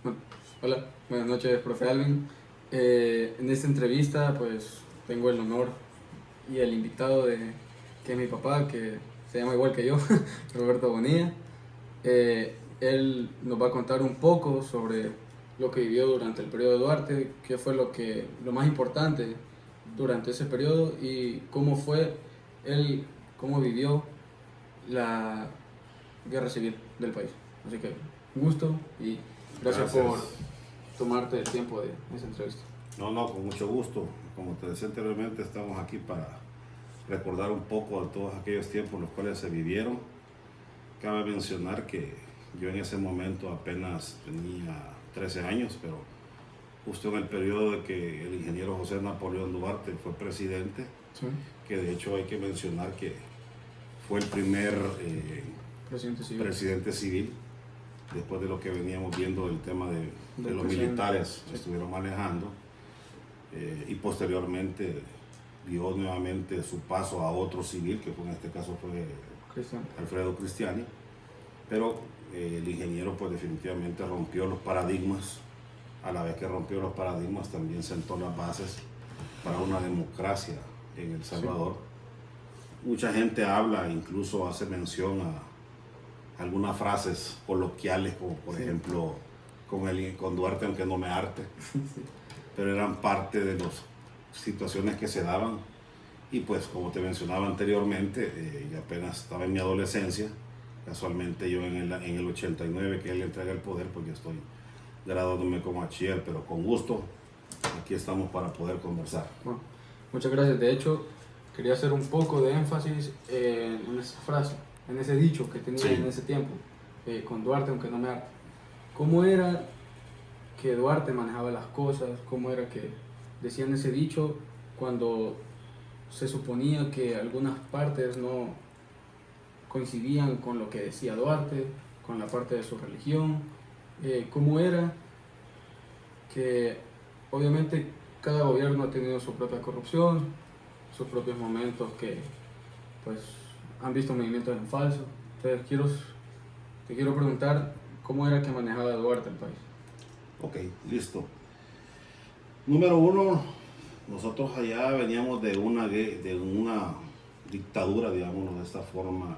Bueno, hola, buenas noches, profe Alvin. En esta entrevista, pues, tengo el honor y el invitado que es mi papá, que se llama igual que yo, Roberto Bonilla. Él nos va a contar un poco sobre lo que vivió durante el periodo de Duarte, qué fue lo más importante durante ese periodo y cómo fue él, cómo vivió la guerra civil del país. Así que, un gusto y gracias por Gracias. tomarte el tiempo de esa entrevista. No, con mucho gusto. Como te decía anteriormente, estamos aquí para recordar un poco de todos aquellos tiempos en los cuales se vivieron. Cabe mencionar que yo en ese momento apenas tenía 13 años, pero justo en el periodo de que el ingeniero José Napoleón Duarte fue presidente, Sí, que de hecho hay que mencionar que fue el primer presidente civil. presidente civil, después de lo que veníamos viendo del tema de Del los presidente. militares Sí. estuvieron manejando, y posteriormente dio nuevamente su paso a otro civil, que en este caso fue Cristian. Alfredo Cristiani, pero el ingeniero pues definitivamente rompió los paradigmas. A la vez que rompió los paradigmas también sentó las bases para una democracia en El Salvador. Sí. Mucha gente habla, incluso hace mención a algunas frases coloquiales, como por ejemplo con Duarte aunque no me harte, pero eran parte de las situaciones que se daban. Y pues como te mencionaba anteriormente, yo apenas estaba en mi adolescencia, casualmente yo en el 89 que él entrega el poder, pues yo estoy graduándome como bachiller, pero con gusto aquí estamos para poder conversar. Bueno, muchas gracias. De hecho, quería hacer un poco de énfasis en esa frase, en ese dicho que tenía en ese tiempo, con Duarte aunque no me harte. ¿Cómo era que Duarte manejaba las cosas? ¿Cómo era que decían ese dicho cuando se suponía que algunas partes no coincidían con lo que decía Duarte, con la parte de su religión? ¿Cómo era que obviamente cada gobierno ha tenido su propia corrupción, sus propios momentos que pues han visto movimientos en falso? Entonces te quiero preguntar cómo era que manejaba Duarte el país. Ok, listo. Número uno, nosotros allá veníamos de una dictadura, digámoslo de esta forma,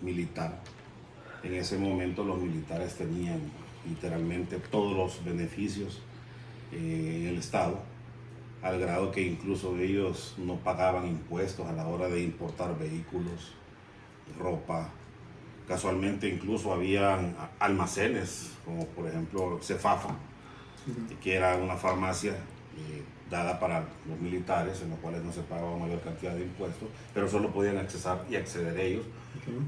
militar. En ese momento los militares tenían literalmente todos los beneficios en el Estado, al grado que incluso ellos no pagaban impuestos a la hora de importar vehículos, ropa. Casualmente incluso habían almacenes, como por ejemplo Cefafa, que era una farmacia dada para los militares, en los cuales no se pagaba mayor cantidad de impuestos, pero solo podían accesar y acceder ellos,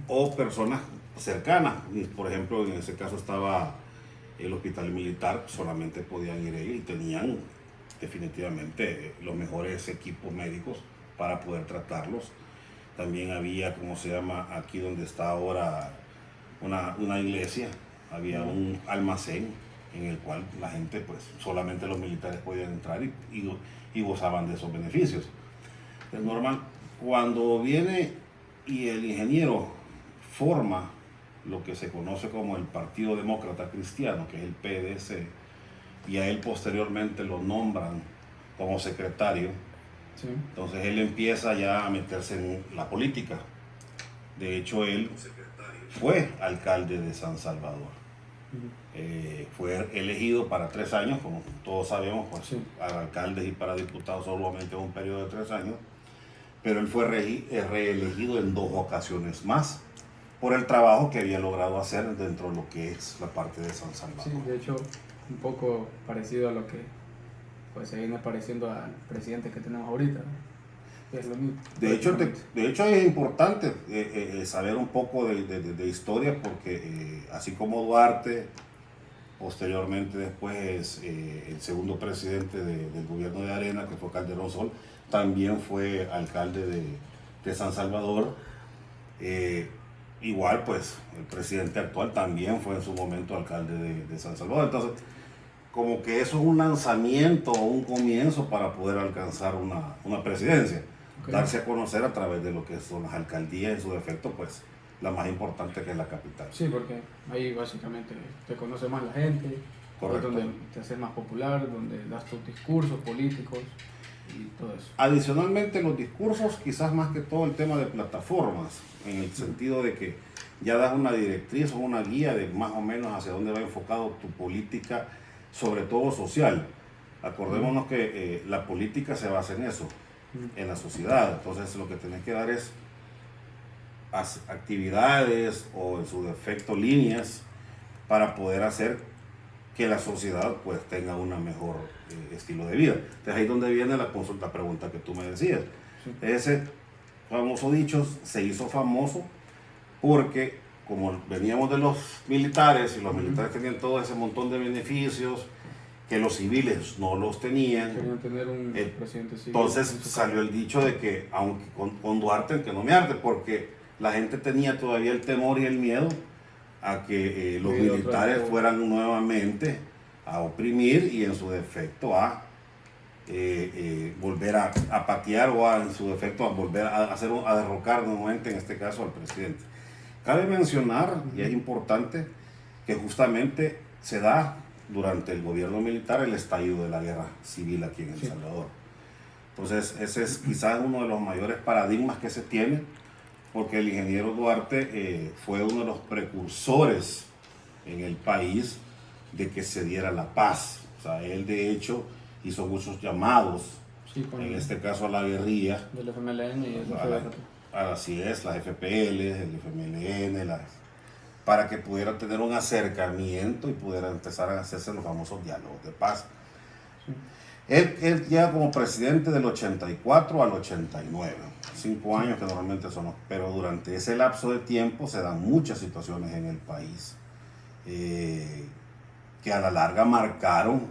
o personas cercanas. Por ejemplo, en ese caso estaba el hospital militar, solamente podían ir ellos y tenían definitivamente los mejores equipos médicos para poder tratarlos. También había, como se llama aquí donde está ahora, una iglesia, había un almacén en el cual la gente, pues solamente los militares podían entrar y gozaban de esos beneficios. Es normal, cuando viene y el ingeniero forma lo que se conoce como el Partido Demócrata Cristiano, que es el PDC, y a él posteriormente lo nombran como secretario. Sí. Entonces él empieza ya a meterse en la política. De hecho, él fue alcalde de San Salvador. Fue elegido para 3 años, como todos sabemos, pues Sí. para alcaldes y para diputados solamente un periodo de 3 años, pero él fue reelegido en 2 ocasiones más por el trabajo que había logrado hacer dentro de lo que es la parte de San Salvador. Sí, de hecho, un poco parecido a lo que pues se viene pareciendo al presidente que tenemos ahorita, ¿no? Es lo mismo. De hecho es importante saber un poco de historia, porque así como Duarte, posteriormente después el segundo presidente del gobierno de Arena, que fue Calderón Sol, también fue alcalde de San Salvador. Igual pues el presidente actual también fue en su momento alcalde de San Salvador. Entonces como que eso es un lanzamiento o un comienzo para poder alcanzar una presidencia. Okay. Darse a conocer a través de lo que son las alcaldías, en su defecto, pues la más importante, que es la capital. Sí, porque ahí básicamente te conoce más la gente, Correcto. donde te haces más popular, donde das tus discursos políticos y todo eso. Adicionalmente, los discursos, quizás más que todo el tema de plataformas, en el sentido de que ya das una directriz o una guía de más o menos hacia dónde va enfocado tu política, sobre todo social. Acordémonos que la política se basa en eso, en la sociedad. Entonces lo que tenés que dar es actividades o en su defecto líneas para poder hacer que la sociedad pues tenga una mejor estilo de vida. Entonces ahí es donde viene la pregunta que tú me decías. Sí. Ese famoso dicho se hizo famoso porque como veníamos de los militares y los militares tenían todo ese montón de beneficios que los civiles no los tenían. Querían tener un presidente civil. Entonces salió el dicho de que aunque con Duarte el que no me arde, porque la gente tenía todavía el temor y el miedo a que los militares fueran nuevamente a oprimir y en su defecto a volver a patear o en su defecto a volver a derrocar nuevamente, en este caso, al presidente. Cabe mencionar, y es importante, que justamente se da durante el gobierno militar el estallido de la guerra civil aquí en El Salvador. Entonces ese es quizás uno de los mayores paradigmas que se tiene, porque el ingeniero Duarte fue uno de los precursores en el país de que se diera la paz. O sea, él de hecho hizo muchos llamados, en este caso a la guerrilla, del FMLN y así es, las FPL, el FMLN, para que pudiera tener un acercamiento y pudiera empezar a hacerse los famosos diálogos de paz. Sí. Él llega como presidente del 84 al 89, 5 años que normalmente son, pero durante ese lapso de tiempo se dan muchas situaciones en el país que a la larga marcaron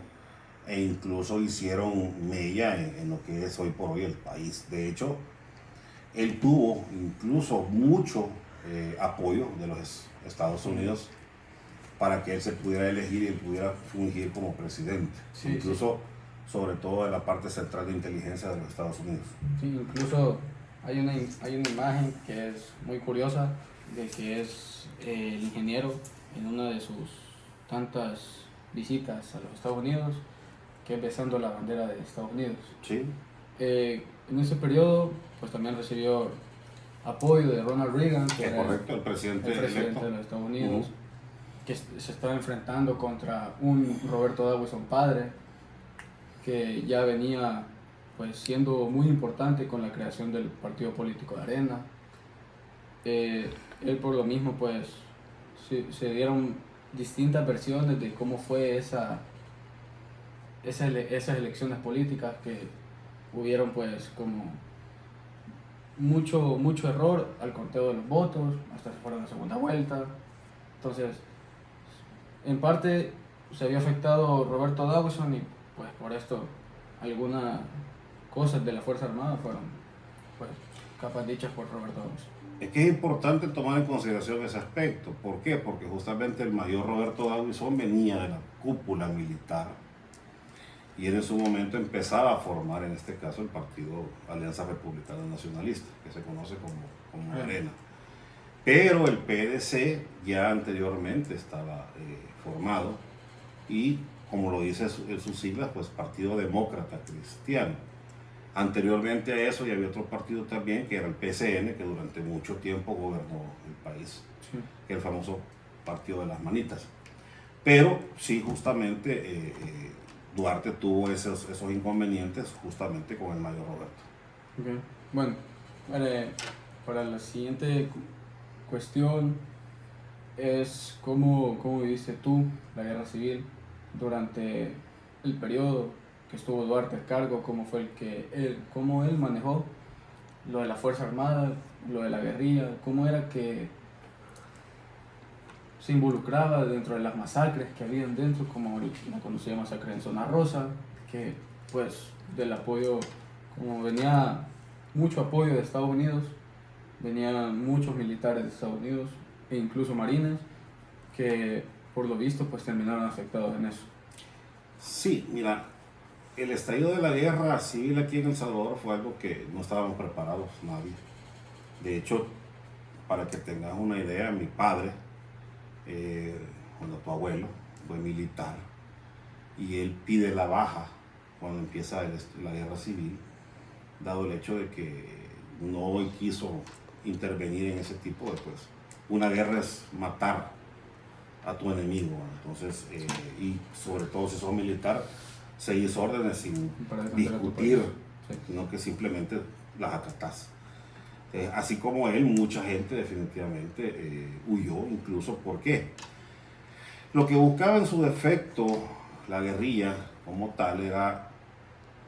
e incluso hicieron mella en lo que es hoy por hoy el país. De hecho, él tuvo incluso mucho apoyo de los Estados Unidos para que él se pudiera elegir y él pudiera fungir como presidente, incluso sobre todo de la parte central de inteligencia de los Estados Unidos. Sí, incluso hay una imagen que es muy curiosa, de que es el ingeniero en una de sus tantas visitas a los Estados Unidos, que es besando la bandera de Estados Unidos. Sí. En ese periodo, pues también recibió apoyo de Ronald Reagan, que era correcto, el presidente de los Estados Unidos, que se estaba enfrentando contra un Roberto Dawson padre, que ya venía pues siendo muy importante con la creación del partido político de Arena. Él por lo mismo pues se dieron distintas versiones de cómo fue esas elecciones políticas, que hubieron pues como mucho error al conteo de los votos, hasta se fueron a segunda vuelta. Entonces, en parte se había afectado Roberto Dawson y pues por esto algunas cosas de la Fuerza Armada fueron pues capaz dichas por Roberto Dawson. Es que es importante tomar en consideración ese aspecto. ¿Por qué? Porque justamente el mayor Roberto Dawson venía de la cúpula militar y él en su momento empezaba a formar, en este caso, el partido Alianza Republicana Nacionalista, que se conoce como Arena. Pero el PDC ya anteriormente estaba formado y, como lo dice en sus siglas, pues Partido Demócrata Cristiano. Anteriormente a eso ya había otro partido también, que era el PCN, que durante mucho tiempo gobernó el país, que es el famoso Partido de las Manitas. Pero sí, justamente Duarte tuvo esos inconvenientes justamente con el mayor Roberto. Okay. Bueno, para la siguiente cuestión es cómo viviste tú la guerra civil durante el periodo que estuvo Duarte a cargo, cómo él manejó lo de la Fuerza Armada, lo de la guerrilla, cómo era que se involucraba dentro de las masacres que habían dentro, como la conocida masacre en Zona Rosa, que pues del apoyo, como venía mucho apoyo de Estados Unidos, venían muchos militares de Estados Unidos e incluso marines, que por lo visto pues terminaron afectados en eso. Sí, mira, el estallido de la guerra civil aquí en El Salvador fue algo que no estábamos preparados nadie. De hecho, para que tengas una idea, mi padre, tu abuelo, fue militar y él pide la baja cuando empieza la guerra civil, dado el hecho de que no quiso intervenir en ese tipo de, pues, una guerra es matar a tu enemigo, entonces, y sobre todo si sos militar, seguís órdenes sin discutir, sí, sino que simplemente las acatás. Así como él, mucha gente definitivamente huyó, incluso, ¿por qué? Lo que buscaba en su defecto la guerrilla como tal era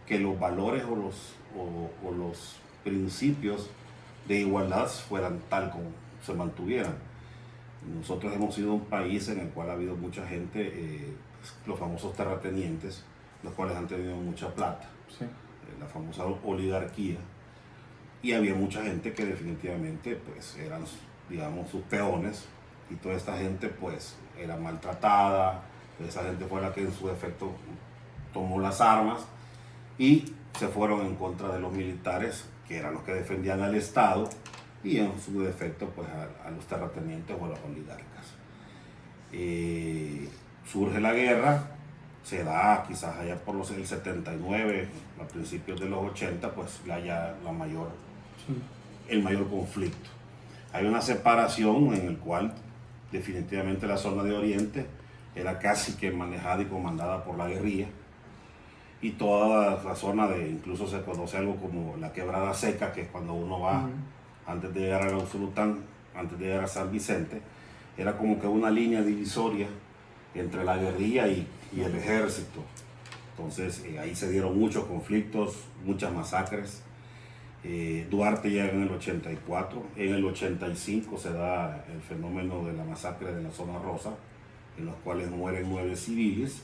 que los valores o los principios de igualdad fueran tal como se mantuvieran. Nosotros hemos sido un país en el cual ha habido mucha gente, los famosos terratenientes, los cuales han tenido mucha plata, sí, la famosa oligarquía, y había mucha gente que definitivamente pues eran, digamos, sus peones, y toda esta gente pues era maltratada. Esa gente fue la que en su defecto tomó las armas y se fueron en contra de los militares, que eran los que defendían al Estado, y en su defecto pues a los terratenientes o a los oligarcas. Surge la guerra, se da quizás allá por el 79, a principios de los 80, pues ya el mayor conflicto. Hay una separación en el cual definitivamente la zona de Oriente era casi que manejada y comandada por la guerrilla, y toda la zona incluso se conoce algo como la quebrada seca, que es cuando uno va, antes de llegar al Usulután, antes de llegar a San Vicente, era como que una línea divisoria entre la guerrilla y el ejército. Entonces ahí se dieron muchos conflictos, muchas masacres. Duarte llega en el 84, en el 85 se da el fenómeno de la masacre de la zona rosa, en los cuales mueren 9 civiles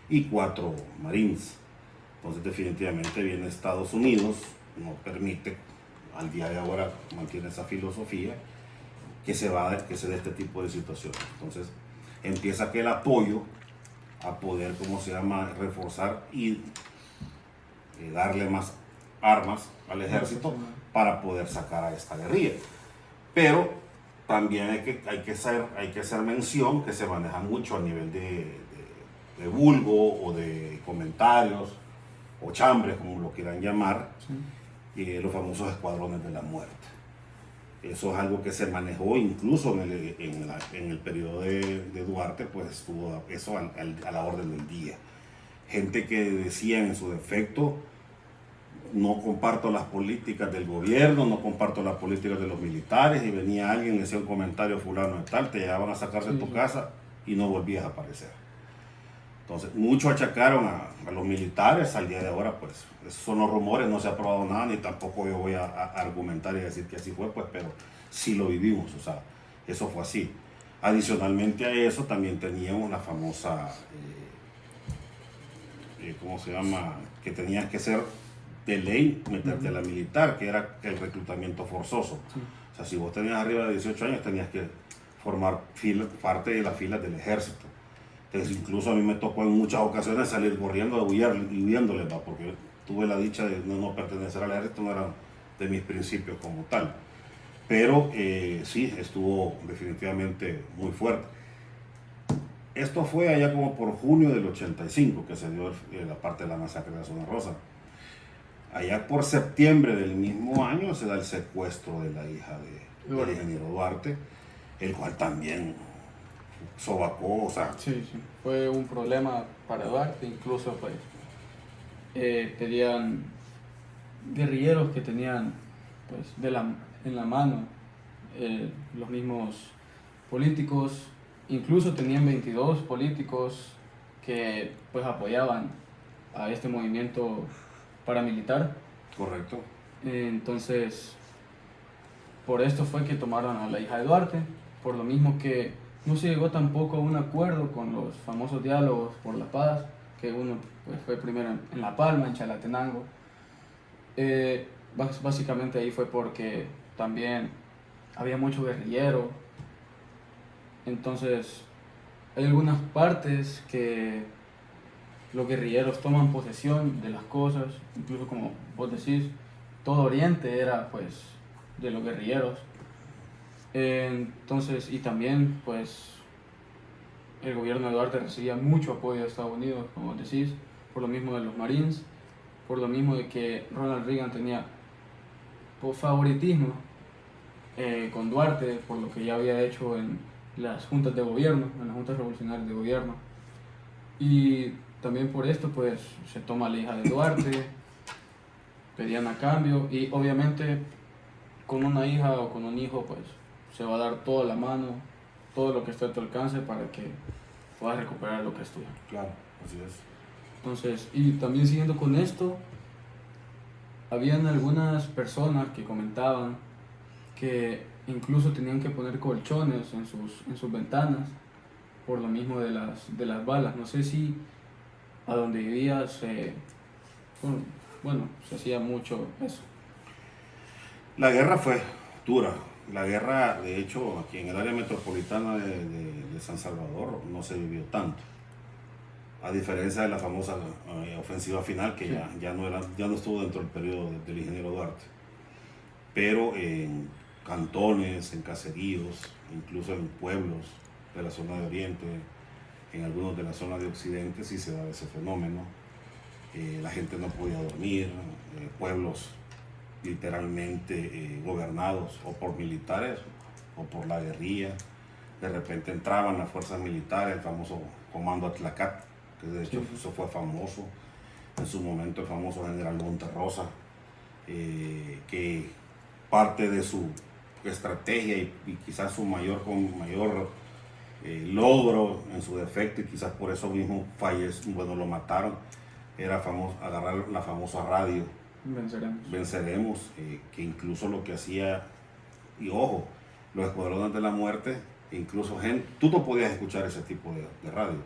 y 4 marines. Entonces definitivamente viene Estados Unidos, no permite, al día de ahora mantiene esa filosofía, que se dé este tipo de situaciones. Entonces empieza aquel apoyo a poder, reforzar y darle más armas al ejército para poder sacar a esta guerrilla. Pero también hay que hacer mención que se maneja mucho a nivel de vulgo o de comentarios o chambres, como lo quieran llamar, los famosos escuadrones de la muerte. Eso es algo que se manejó incluso en el periodo de Duarte, pues estuvo eso a la orden del día. Gente que decía en su defecto: no comparto las políticas del gobierno, no comparto las políticas de los militares, y venía alguien, decía un comentario fulano de tal, te llevaban a sacar de tu casa y no volvías a aparecer. Entonces, muchos achacaron a los militares. Al día de ahora, pues, esos son los rumores, no se ha probado nada, ni tampoco yo voy a argumentar y decir que así fue, pues, pero sí lo vivimos, o sea, eso fue así. Adicionalmente a eso, también teníamos la famosa, ¿cómo se llama? Que tenías que ser de ley meterte a la militar, que era el reclutamiento forzoso. O sea, si vos tenías arriba de 18 años, tenías que formar parte de las filas del ejército. Entonces, incluso a mí me tocó en muchas ocasiones salir corriendo y huyéndole, porque tuve la dicha de no pertenecer al ejército, no era de mis principios como tal. Pero sí, estuvo definitivamente muy fuerte. Esto fue allá como por junio del 85 que se dio la parte de la masacre de la zona rosa. Allá por septiembre del mismo año se da el secuestro de la hija del ingeniero Duarte, el cual también sobacó, o sea... Sí, fue un problema para Duarte, incluso pues pedían guerrilleros que tenían pues en la mano los mismos políticos, incluso tenían 22 políticos que pues apoyaban a este movimiento paramilitar. Correcto. Entonces, por esto fue que tomaron a la hija de Duarte, por lo mismo que no se llegó tampoco a un acuerdo con los famosos diálogos por la paz, que uno pues, fue primero en La Palma, en Chalatenango. Básicamente ahí fue porque también había mucho guerrillero. Entonces, hay algunas partes que los guerrilleros toman posesión de las cosas, incluso como vos decís, todo Oriente era pues de los guerrilleros. Entonces, y también pues el gobierno de Duarte recibía mucho apoyo de Estados Unidos, como decís, por lo mismo de los Marines, por lo mismo de que Ronald Reagan tenía favoritismo con Duarte, por lo que ya había hecho en las juntas de gobierno, en las juntas revolucionarias de gobierno. Y también por esto pues se toma la hija de Duarte, pedían a cambio, y obviamente con una hija o con un hijo pues se va a dar toda la mano, todo lo que esté a tu alcance para que puedas recuperar lo que es tuyo. Claro, así es. Entonces, y también siguiendo con esto, habían algunas personas que comentaban que incluso tenían que poner colchones en sus ventanas por lo mismo de las balas. No sé si a donde vivía bueno, se hacía mucho eso. La guerra fue dura. La guerra, de hecho, aquí en el área metropolitana de San Salvador no se vivió tanto. A diferencia de la famosa ofensiva final, que sí, ya no estuvo dentro del periodo del ingeniero Duarte. Pero en cantones, en caseríos, incluso en pueblos de la zona de Oriente, en algunos de la zona de Occidente, sí se daba ese fenómeno. La gente no podía dormir, pueblos literalmente gobernados o por militares o por la guerrilla. De repente entraban las fuerzas militares, el famoso Comando Atlacat, que de hecho eso fue famoso en su momento, el famoso general Monterrosa, que parte de su estrategia y quizás su mayor logro en su defecto, y quizás por eso mismo lo mataron, era agarrar la famosa radio Venceremos, que incluso lo que hacía, y ojo, los escuadrones de la muerte, incluso tú no podías escuchar ese tipo de radio,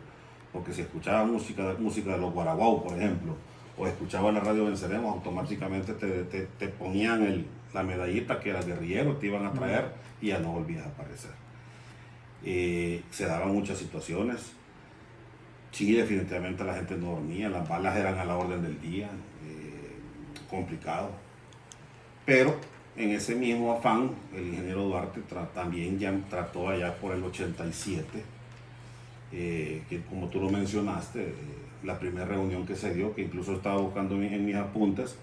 porque si escuchabas música de los Guaraguao, por ejemplo, o escuchabas la radio Venceremos, automáticamente te ponían la medallita que era guerrillero, te iban a traer y ya no volvías a aparecer. Se daban muchas situaciones. Sí, definitivamente la gente no dormía, las balas eran a la orden del día, complicado. Pero en ese mismo afán, el ingeniero Duarte también ya trató allá por el 87, que como tú lo mencionaste, la primera reunión que se dio, que incluso estaba buscando en mis apuntes,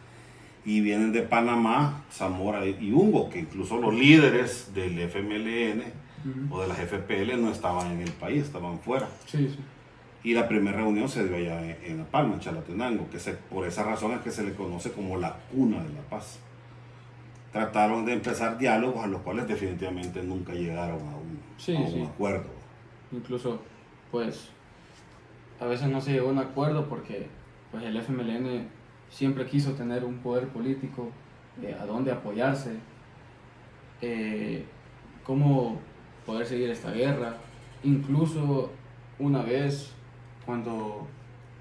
y vienen de Panamá, Zamora y Humbo, que incluso los líderes del FMLN o de las FPL no estaban en el país, estaban fuera. Sí, sí. Y la primera reunión se dio allá en La Palma, en Chalatenango, que por esa razón es que se le conoce como la cuna de la paz. Trataron de empezar diálogos a los cuales definitivamente nunca llegaron a un acuerdo. Incluso, pues, a veces no se llegó a un acuerdo porque pues, el FMLN siempre quiso tener un poder político, a dónde apoyarse, cómo poder seguir esta guerra. Incluso una vez, cuando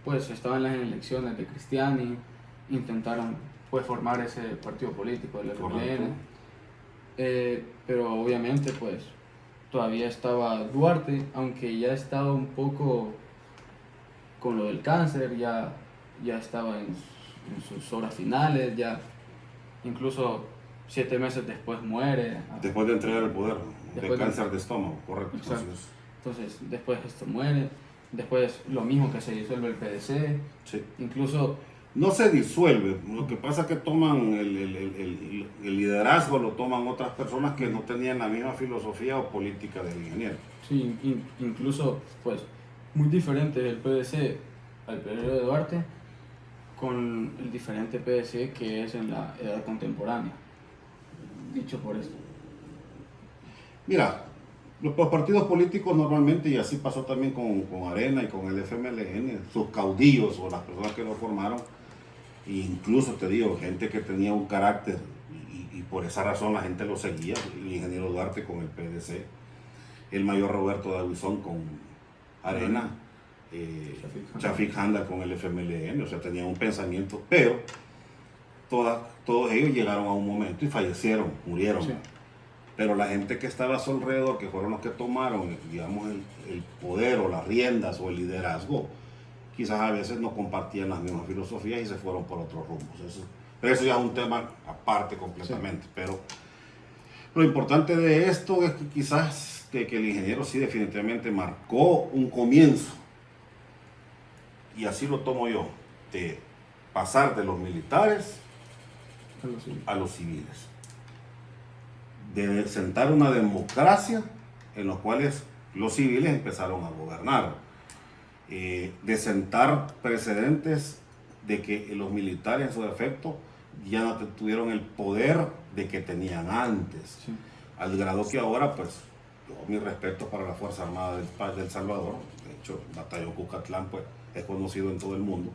pues estaban las elecciones de Cristiani, intentaron pues formar ese partido político del FMLN, pero obviamente pues todavía estaba Duarte, aunque ya estaba un poco con lo del cáncer, ya estaba en sus horas finales, ya incluso 7 meses después muere. Después de entregar el poder, de cáncer de estómago, correcto. Entonces después esto muere, después lo mismo que se disuelve el PDC, sí. Incluso... No se disuelve, lo que pasa es que toman el liderazgo, lo toman otras personas que no tenían la misma filosofía o política del ingeniero. Sí, incluso pues muy diferente el PDC al periodo de Duarte con el diferente PDC que es en la edad contemporánea, dicho por esto. Mira, los partidos políticos normalmente, y así pasó también con Arena y con el FMLN, sus caudillos o las personas que lo formaron, incluso te digo, gente que tenía un carácter y por esa razón la gente lo seguía, el ingeniero Duarte con el PDC, el mayor Roberto Davison con Arena, Chafik Handal con el FMLN, o sea, tenían un pensamiento, pero todos ellos llegaron a un momento y fallecieron, murieron. Sí. Pero la gente que estaba a su alrededor, que fueron los que tomaron, digamos, el poder o las riendas o el liderazgo, quizás a veces no compartían las mismas filosofías y se fueron por otros rumbos. Pero eso ya es un tema aparte completamente. Sí. Pero lo importante de esto es que quizás que el ingeniero sí definitivamente marcó un comienzo, y así lo tomo yo, de pasar de los militares a los civiles, de sentar una democracia en los cuales los civiles empezaron a gobernar, de sentar precedentes de que los militares en su defecto ya no tuvieron el poder de que tenían antes, sí. Al grado que ahora, pues, mi respeto para la Fuerza Armada del Salvador. De hecho, el Batallón Cucatlán, pues, es conocido en todo el mundo,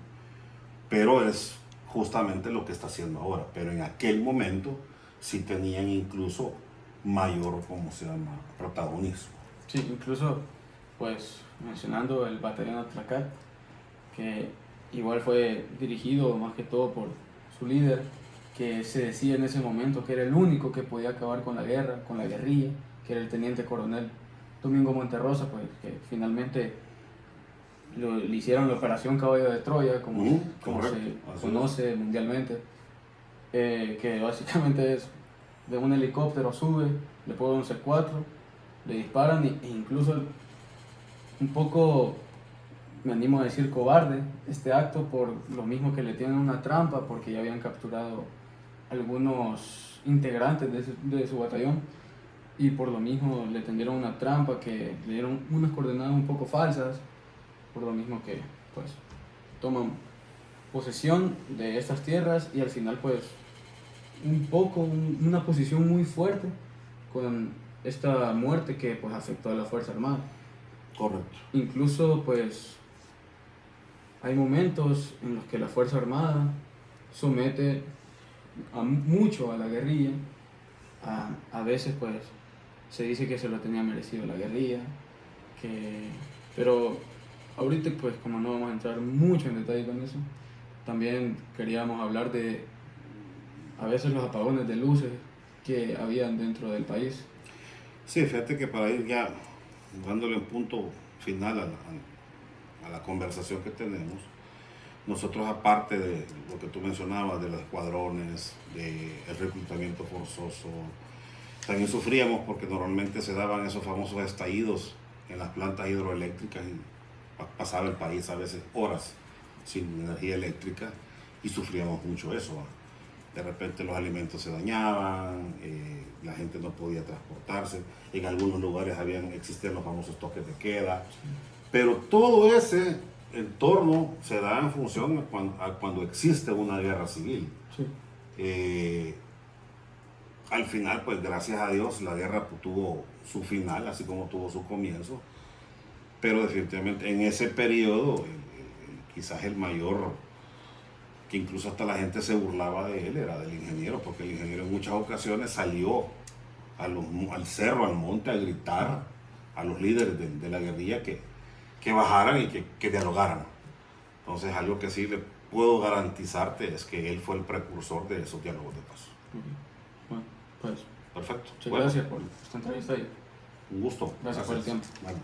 pero es justamente lo que está haciendo ahora. Pero en aquel momento sí tenían incluso mayor, ¿cómo se llama?, protagonismo. Sí, incluso, pues, mencionando el Batallón Atracat, que igual fue dirigido más que todo por su líder, que se decía en ese momento que era el único que podía acabar con la guerra, con la guerrilla, que era el teniente coronel Domingo Monterrosa, pues, que finalmente le hicieron la operación Caballo de Troya, como se conoce mundialmente, que básicamente es de un helicóptero sube, le ponen un C4, le disparan e incluso un poco, me animo a decir, cobarde este acto, por lo mismo que le tienen una trampa, porque ya habían capturado algunos integrantes de su batallón, y por lo mismo le tendieron una trampa, que le dieron unas coordenadas un poco falsas, por lo mismo que, pues, toman posesión de estas tierras, y al final, pues, una posición muy fuerte con esta muerte que, pues, afectó a la Fuerza Armada. Correcto. Incluso, pues, hay momentos en los que la Fuerza Armada somete mucho a la guerrilla. A veces, pues, se dice que se lo tenía merecido la guerrilla, pero ahorita, pues, como no vamos a entrar mucho en detalle con eso, también queríamos hablar de a veces los apagones de luces que habían dentro del país. Sí, fíjate que para ir ya dándole un punto final a la conversación que tenemos, nosotros, aparte de lo que tú mencionabas, de los escuadrones, del reclutamiento forzoso, también sufríamos porque normalmente se daban esos famosos estallidos en las plantas hidroeléctricas y pasaba el país a veces horas sin energía eléctrica, y sufríamos mucho eso, ¿va? De repente los alimentos se dañaban, la gente no podía transportarse, en algunos lugares existían los famosos toques de queda, pero todo ese entorno se da en función a cuando existe una guerra civil. Sí. Al final, pues, gracias a Dios, la guerra tuvo su final, así como tuvo su comienzo, pero definitivamente en ese periodo, quizás el mayor, que incluso hasta la gente se burlaba de él, era del ingeniero, porque el ingeniero en muchas ocasiones salió al cerro, al monte, a gritar a los líderes de la guerrilla que bajaran y que dialogaran. Entonces, algo que sí le puedo garantizarte es que él fue el precursor de esos diálogos de paz. Bueno, pues, perfecto. Muchas gracias por esta entrevista. Un gusto. Gracias por el tiempo. Bueno.